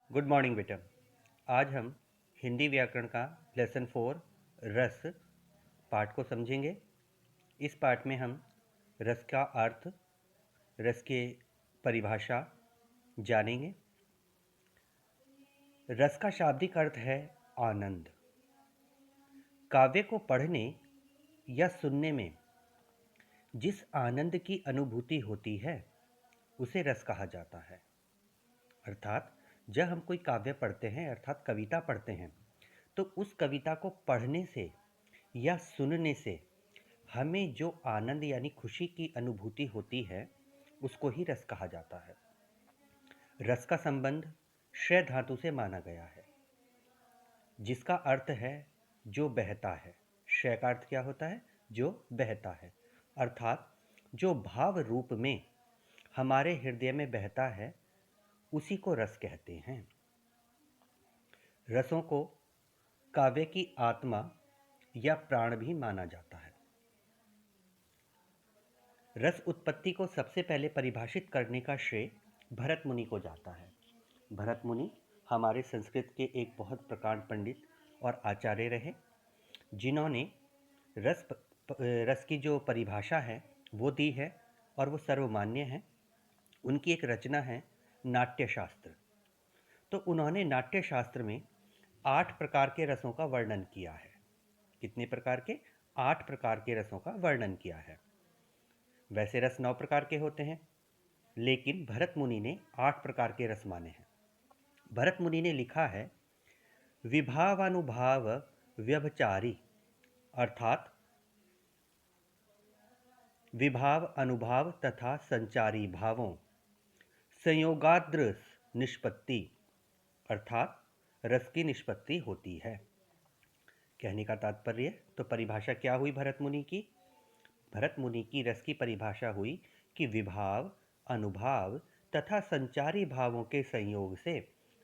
Good morning बेटा। आज हम हिंदी व्याकरण का लेसन 4 रस पाठ को समझेंगे। इस पाठ में हम रस का अर्थ, रस के परिभाषा जानेंगे। रस का शाब्दिक अर्थ है आनंद। काव्य को पढ़ने या सुनने में जिस आनंद की अनुभूति होती है उसे रस कहा जाता है। अर्थात जब हम कोई काव्य पढ़ते हैं अर्थात कविता पढ़ते हैं तो उस कविता को पढ़ने से या सुनने से हमें जो आनंद यानी खुशी की अनुभूति होती है उसको ही रस कहा जाता है। रस का संबंध क्षय धातु से माना गया है जिसका अर्थ है जो बहता है। क्षय का अर्थ क्या होता है? जो बहता है, अर्थात जो भाव रूप में हमारे हृदय में बहता है उसी को रस कहते हैं। रसों को काव्य की आत्मा या प्राण भी माना जाता है। रस उत्पत्ति को सबसे पहले परिभाषित करने का श्रेय भरत मुनि को जाता है। भरत मुनि हमारे संस्कृत के एक बहुत प्रकांड पंडित और आचार्य रहे, जिन्होंने रस की जो परिभाषा है वो दी है और वो सर्वमान्य है। उनकी एक रचना है नाट्यशास्त्र। तो उन्होंने नाट्यशास्त्र में 8 प्रकार के रसों का वर्णन किया है। कितने प्रकार के? 8 प्रकार के रसों का वर्णन किया है। वैसे रस 9 प्रकार के होते हैं, लेकिन भरत मुनि ने 8 प्रकार के रस माने हैं। भरत मुनि ने लिखा है विभावानुभाव व्यभिचारी, अर्थात विभाव, अनुभाव तथा संचारी भावों संयोगाद्रस निष्पत्ति, अर्थात रस की निष्पत्ति होती है। कहने का तात्पर्य, तो परिभाषा क्या हुई भरत मुनि की? भरत मुनि की रस की परिभाषा हुई कि विभाव, अनुभाव तथा संचारी भावों के संयोग से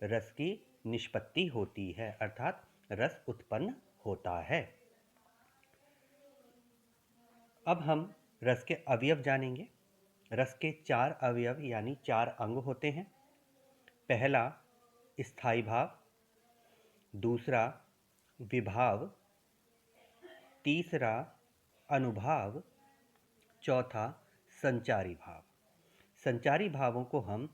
रस की निष्पत्ति होती है, अर्थात रस उत्पन्न होता है। अब हम रस के अवयव जानेंगे। रस के 4 अवयव यानी 4 अंग होते हैं। पहला स्थायी भाव, दूसरा विभाव, तीसरा अनुभाव, चौथा संचारी भाव। संचारी भावों को हम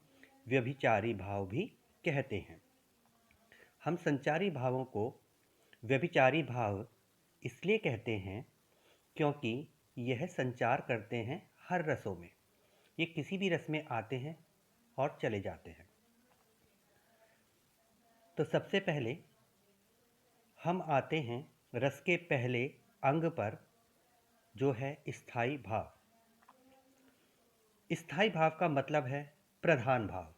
व्यभिचारी भाव भी कहते हैं। हम संचारी भावों को व्यभिचारी भाव इसलिए कहते हैं क्योंकि यह संचार करते हैं हर रसों में। ये किसी भी रस में आते हैं और चले जाते हैं। तो सबसे पहले हम आते हैं रस के पहले अंग पर, जो है स्थायी भाव। स्थायी भाव का मतलब है प्रधान भाव।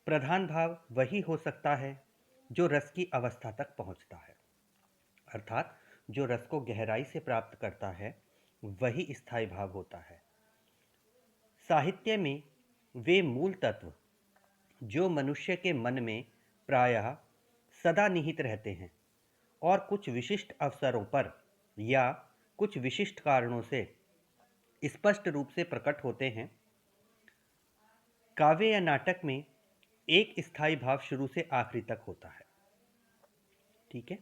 प्रधान भाव वही हो सकता है जो रस की अवस्था तक पहुंचता है, अर्थात जो रस को गहराई से प्राप्त करता है वही स्थायी भाव होता है। साहित्य में वे मूल तत्व जो मनुष्य के मन में प्रायः सदा निहित रहते हैं और कुछ विशिष्ट अवसरों पर या कुछ विशिष्ट कारणों से स्पष्ट रूप से प्रकट होते हैं। काव्य या नाटक में एक स्थायी भाव शुरू से आखिरी तक होता है। ठीक है,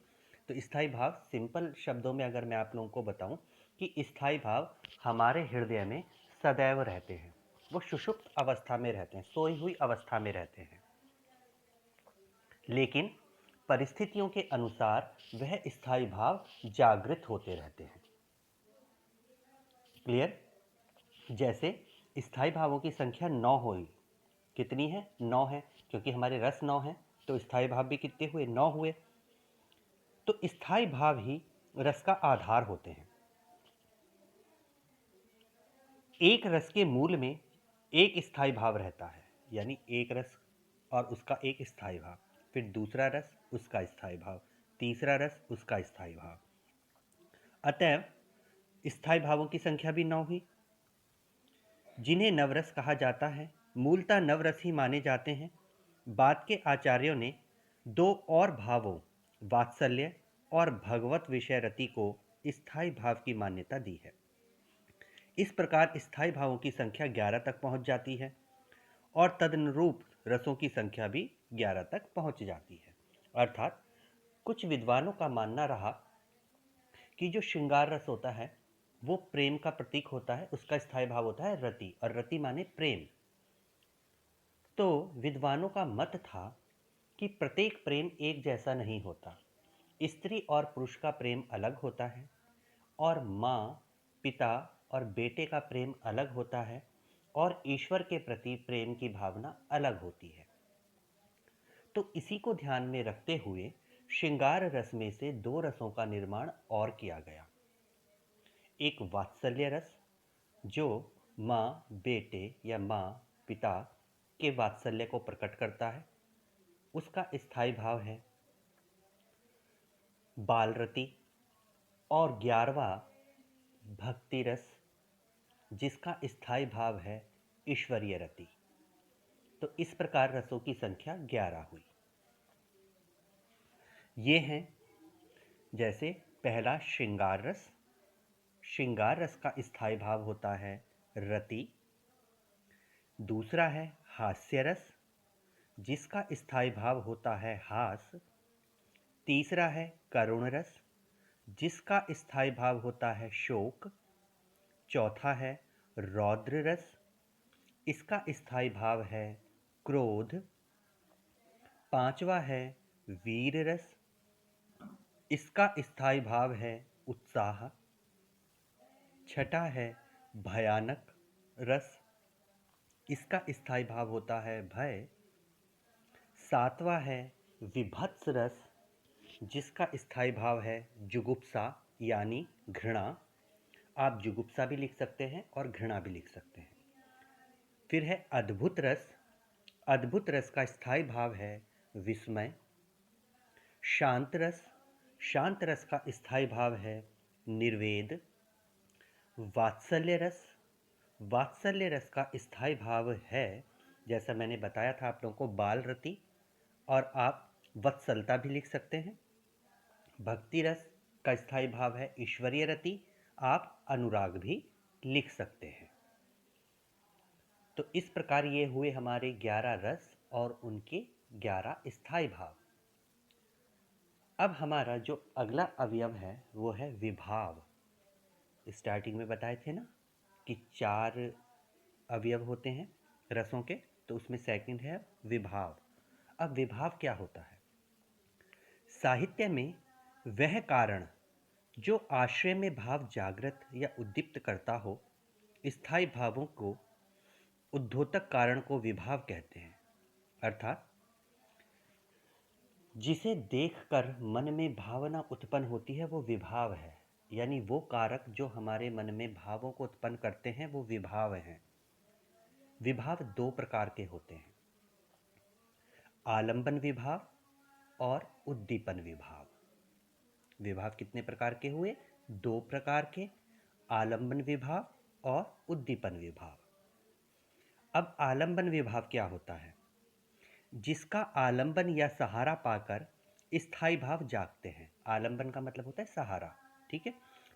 तो स्थायी भाव सिंपल शब्दों में अगर मैं आप लोगों को बताऊं कि स्थायी भाव हमारे हृदय में सदैव रहते हैं। वो सुषुप्त अवस्था में रहते हैं, सोई हुई अवस्था में रहते हैं, लेकिन परिस्थितियों के अनुसार वह स्थायी भाव जागृत होते रहते हैं। क्लियर? जैसे स्थायी भावों की संख्या 9 हुई। कितनी है? 9 है, क्योंकि हमारे रस 9 हैं तो स्थायी भाव भी कितने हुए? 9 हुए। तो स्थायी भाव ही रस का आधार होते हैं। एक रस के मूल में एक स्थायी भाव रहता है, यानी एक रस और उसका एक स्थायी भाव, फिर दूसरा रस उसका स्थायी भाव, तीसरा रस उसका स्थायी भाव। अतएव स्थायी भावों की संख्या भी 9 हुई। जिन्हें नवरस कहा जाता है मूलतः नवरस ही माने जाते हैं। बाद के आचार्यों ने 2 और भावों वात्सल्य और भगवत विषय रति को स्थायी भाव की मान्यता दी है। इस प्रकार स्थायी भावों की संख्या 11 तक पहुंच जाती है और तदनुरूप रसों की संख्या भी 11 तक पहुंच जाती है। अर्थात कुछ विद्वानों का मानना रहा कि जो श्रृंगार रस होता है वो प्रेम का प्रतीक होता है, उसका स्थायी भाव होता है रति, और रति माने प्रेम। तो विद्वानों का मत था कि प्रत्येक प्रेम एक जैसा नहीं होता, स्त्री और पुरुष का प्रेम अलग होता है, और माँ, पिता और बेटे का प्रेम अलग होता है, और ईश्वर के प्रति प्रेम की भावना अलग होती है। तो इसी को ध्यान में रखते हुए श्रृंगार रस में से दो रसों का निर्माण और किया गया। एक वात्सल्य रस, जो माँ बेटे या माँ पिता के वात्सल्य को प्रकट करता है, उसका स्थायी भाव है बाल रति। और 11वां भक्ति रस, जिसका स्थायी भाव है ईश्वरीय रति। तो इस प्रकार रसों की संख्या 11 हुई। ये हैं, जैसे पहला श्रृंगार रस। श्रृंगार रस का स्थायी भाव होता है रति। दूसरा है हास्य रस, जिसका स्थायी भाव होता है हास। तीसरा है करुण रस, जिसका स्थायी भाव होता है शोक। चौथा है रौद्र रस, इसका स्थायी भाव है क्रोध। पांचवा है वीर रस, इसका स्थायी भाव है उत्साह। छठा है भयानक रस, इसका स्थायी भाव होता है भय। सातवां है विभत्स रस, जिसका स्थायी भाव है जुगुप्सा यानी घृणा। आप जुगुप्सा भी लिख सकते हैं और घृणा भी लिख सकते हैं। फिर है अद्भुत रस। अद्भुत रस का स्थायी भाव है विस्मय। शांत रस, शांत रस का स्थायी भाव है निर्वेद। वात्सल्य रस, वात्सल्य रस का स्थायी भाव है, जैसा मैंने बताया था आप लोगों को, बाल रति, और आप वत्सलता भी लिख सकते हैं। भक्ति रस का स्थायी भाव है ईश्वरीय रति, आप अनुराग भी लिख सकते हैं। तो इस प्रकार ये हुए हमारे 11 रस और उनके 11 स्थायी भाव। अब हमारा जो अगला अवयव है वो है विभाव। स्टार्टिंग में बताए थे ना कि 4 अवयव होते हैं रसों के, तो उसमें सेकंड है विभाव। अब विभाव क्या होता है? साहित्य में वह कारण जो आश्रय में भाव जागृत या उद्दीप्त करता हो, स्थायी भावों को उद्योतक कारण को विभाव कहते हैं। अर्थात जिसे देखकर मन में भावना उत्पन्न होती है वो विभाव है, यानी वो कारक जो हमारे मन में भावों को उत्पन्न करते हैं वो विभाव हैं। विभाव 2 प्रकार के होते हैं, आलंबन विभाव और उद्दीपन विभाव। विभाव कितने प्रकार के हुए? 2 प्रकार के, आलंबन विभाव और उद्दीपन विभाव। अब आलंबन विभाव क्या होता है? जिसका आलंबन या सहारा पाकर स्थायी भाव जागते हैं। आलंबन का मतलब होता है सहारा, ठीक है?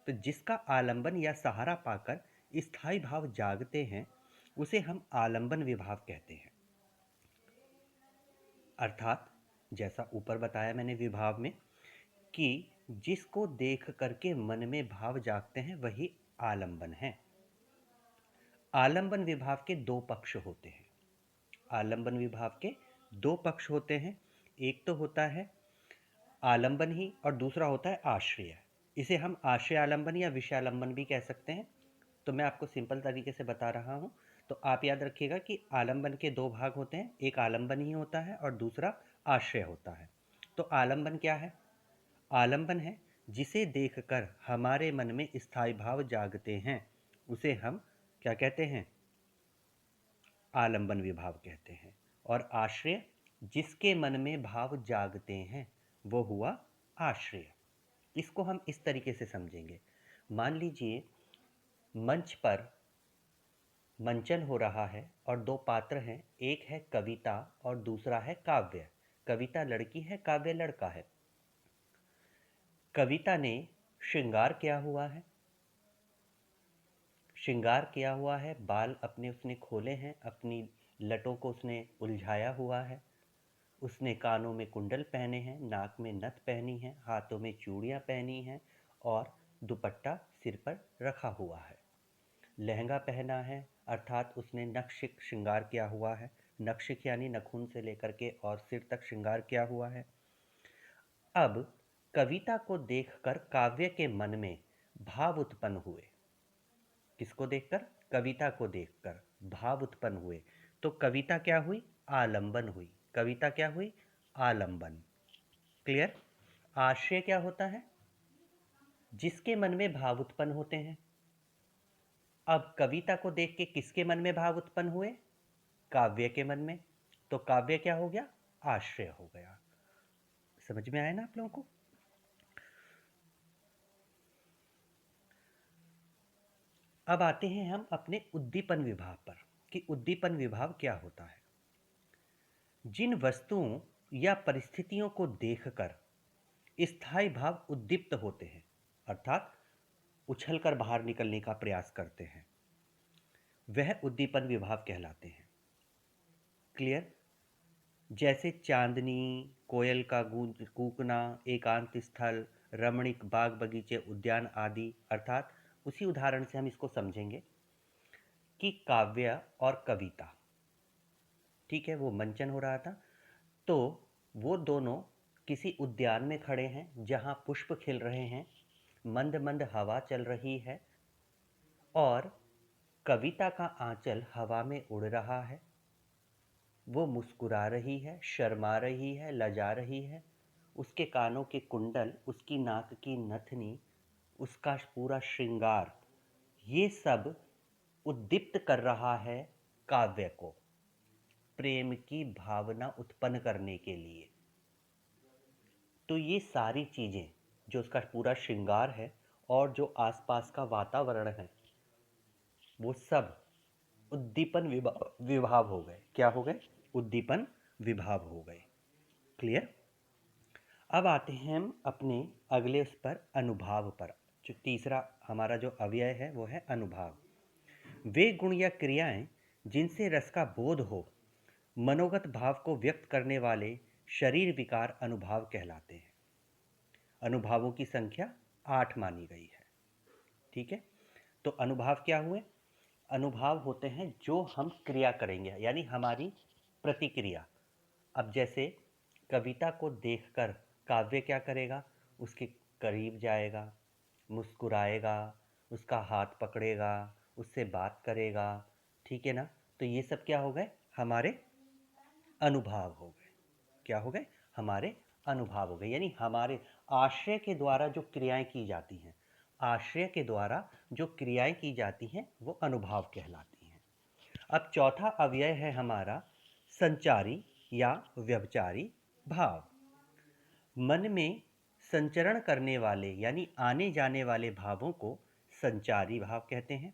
तो जिसका आलंबन या सहारा पाकर स्थायी भाव जागते हैं उसे हम आलंबन विभाव कहते हैं। अर्थात जैसा ऊपर बताया मैंने विभाव में कि जिसको देख करके मन में भाव जागते हैं वही आलंबन है। आलंबन विभाव के 2 पक्ष होते हैं। आलंबन विभाव के 2 पक्ष होते हैं। एक तो होता है आलंबन ही और दूसरा होता है आश्रय। इसे हम आश्रय आलंबन या विषयालंबन भी कह सकते हैं। तो मैं आपको सिंपल तरीके से बता रहा हूँ। तो आप याद रखिएगा कि आलंबन के 2 भाग होते हैं, एक आलंबन ही होता है और दूसरा आश्रय होता है। तो आलंबन क्या है? आलंबन है जिसे देखकर हमारे मन में स्थायी भाव जागते हैं, उसे हम क्या कहते हैं? आलंबन विभाव कहते हैं। और आश्रय, जिसके मन में भाव जागते हैं वो हुआ आश्रय। इसको हम इस तरीके से समझेंगे। मान लीजिए मंच पर मंचन हो रहा है और 2 पात्र हैं, एक है कविता और दूसरा है काव्य। कविता लड़की है, काव्य लड़का है। कविता ने श्रृंगार किया हुआ है, श्रृंगार किया हुआ है, बाल अपने उसने खोले हैं, अपनी लटों को उसने उलझाया हुआ है, उसने कानों में कुंडल पहने हैं, नाक में नथ पहनी है, हाथों में चूड़ियाँ पहनी हैं और दुपट्टा सिर पर रखा हुआ है। लहंगा पहना है, अर्थात उसने नक्षिक श्रृंगार किया हुआ है। नक्षिक यानी नखून से लेकर के और सिर तक श्रृंगार किया हुआ है। अब कविता को देखकर काव्य के मन में भाव उत्पन्न हुए। किसको देखकर? कविता को देखकर भाव उत्पन्न हुए। तो कविता क्या हुई? आलंबन हुई। कविता क्या हुई? आलंबन। क्लियर? आशय क्या होता है? जिसके मन में भाव उत्पन्न होते हैं। अब कविता को देख के किसके मन में भाव उत्पन्न हुए? काव्य के मन में। तो काव्य क्या हो गया? आश्रय हो गया। समझ में आया ना आप लोगों को? अब आते हैं हम अपने उद्दीपन विभाव पर कि उद्दीपन विभाव क्या होता है। जिन वस्तुओं या परिस्थितियों को देखकर स्थायी भाव उद्दीप्त होते हैं, अर्थात उछलकर बाहर निकलने का प्रयास करते हैं, वह उद्दीपन विभाव कहलाते हैं। क्लियर? जैसे चांदनी, कोयल का गूंज कूकना, एकांत स्थल, रमणीक बाग बगीचे, उद्यान आदि। अर्थात उसी उदाहरण से हम इसको समझेंगे कि काव्य और कविता, ठीक है, वो मंचन हो रहा था, तो वो दोनों किसी उद्यान में खड़े हैं जहाँ पुष्प खिल रहे हैं, मंद मंद हवा चल रही है और कविता का आंचल हवा में उड़ रहा है। वो मुस्कुरा रही है, शर्मा रही है, लजा रही है। उसके कानों के कुंडल, उसकी नाक की नथनी, उसका पूरा श्रृंगार, ये सब उद्दीप्त कर रहा है काव्य को, प्रेम की भावना उत्पन्न करने के लिए। तो ये सारी चीज़ें, जो उसका पूरा श्रृंगार है और जो आसपास का वातावरण है, वो सब उद्दीपन विभाव हो गए। क्या हो गए? उद्दीपन विभाव हो गए। क्लियर? अब आते हैं हम अपने अगले उस पर, अनुभाव पर। जो तीसरा हमारा जो अव्यय है वो है अनुभाव। वे गुण या क्रियाएं जिनसे रस का बोध हो, मनोगत भाव को व्यक्त करने वाले शरीर विकार अनुभाव कहलाते हैं। अनुभावों की संख्या 8 मानी गई है। ठीक है? तो अनुभाव क्या हुए? अनुभाव होते हैं जो हम क्रिया करेंगे, यानी हमारी प्रतिक्रिया। अब जैसे कविता को देखकर काव्य क्या करेगा? उसके करीब जाएगा, मुस्कुराएगा, उसका हाथ पकड़ेगा, उससे बात करेगा। ठीक है ना? तो ये सब क्या हो गए? हमारे अनुभाव हो गए। क्या हो गए? हमारे अनुभाव हो गए, यानी हमारे आश्रय के द्वारा जो क्रियाएं की जाती हैं, आश्रय के द्वारा जो क्रियाएं की जाती हैं वो अनुभाव कहलाती हैं। अब चौथा अव्यय है हमारा संचारी या व्यभिचारी भाव। मन में संचरण करने वाले यानी आने जाने वाले भावों को संचारी भाव कहते हैं।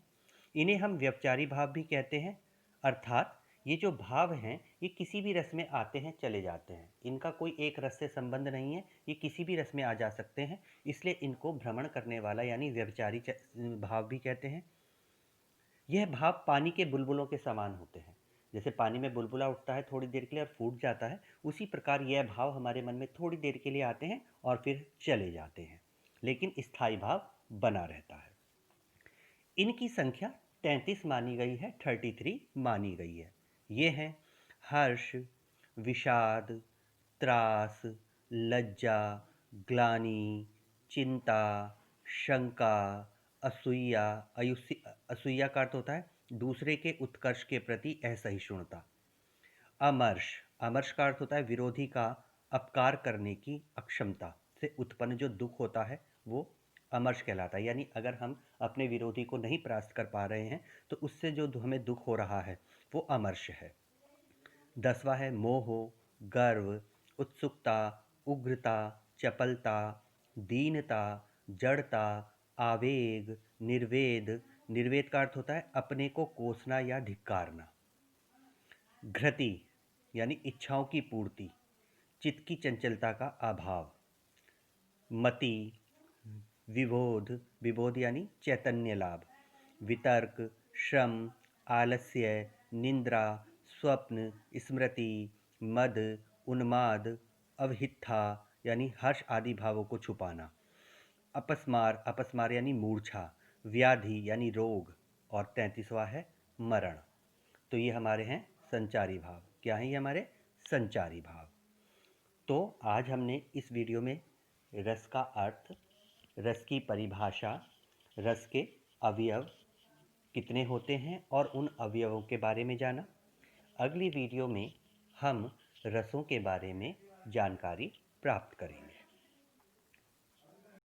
इन्हें हम व्यभिचारी भाव भी कहते हैं। अर्थात ये जो भाव हैं ये किसी भी रस में आते हैं, चले जाते हैं, इनका कोई एक रस से संबंध नहीं है, ये किसी भी रस में आ जा सकते हैं, इसलिए इनको भ्रमण करने वाला यानी व्यभिचारी भाव भी कहते हैं। यह भाव पानी के बुलबुलों के समान होते हैं। जैसे पानी में बुलबुला उठता है थोड़ी देर के लिए और फूट जाता है, उसी प्रकार यह भाव हमारे मन में थोड़ी देर के लिए आते हैं और फिर चले जाते हैं, लेकिन स्थायी भाव बना रहता है। इनकी संख्या 33 मानी गई है, 33 मानी गई है। ये हैं हर्ष, विषाद, त्रास, लज्जा, ग्लानि, चिंता, शंका, असूया। असूया का अर्थ होता है दूसरे के उत्कर्ष के प्रति असहिष्णुता। अमर्ष, अमर्ष का अर्थ होता है विरोधी का अपकार करने की अक्षमता से उत्पन्न जो दुख होता है वो अमर्ष कहलाता है। यानी अगर हम अपने विरोधी को नहीं परास्त कर पा रहे हैं तो उससे जो हमें दुख हो रहा है वो अमर्ष है। 10वां है मोह, गर्व, उत्सुकता, उग्रता, चपलता, दीनता, जड़ता, आवेग, निर्वेद। निर्वेद का अर्थ होता है अपने को कोसना या धिक्कारना। घृति यानी इच्छाओं की पूर्ति, चित्त की चंचलता का अभाव। मति, विबोध, विबोध यानी चैतन्य लाभ। वितर्क, श्रम, आलस्य, निंद्रा, स्वप्न, स्मृति, मद, उन्माद, अवहित्था यानी हर्ष आदि भावों को छुपाना। अपस्मार, अपस्मार यानी मूर्छा, व्याधि यानी रोग, और 33वां है मरण। तो ये हमारे हैं संचारी भाव। क्या हैं ये हमारे संचारी भाव। तो आज हमने इस वीडियो में रस का अर्थ, रस की परिभाषा, रस के अवयव कितने होते हैं और उन अवयवों के बारे में जाना। अगली वीडियो में हम रसों के बारे में जानकारी प्राप्त करेंगे।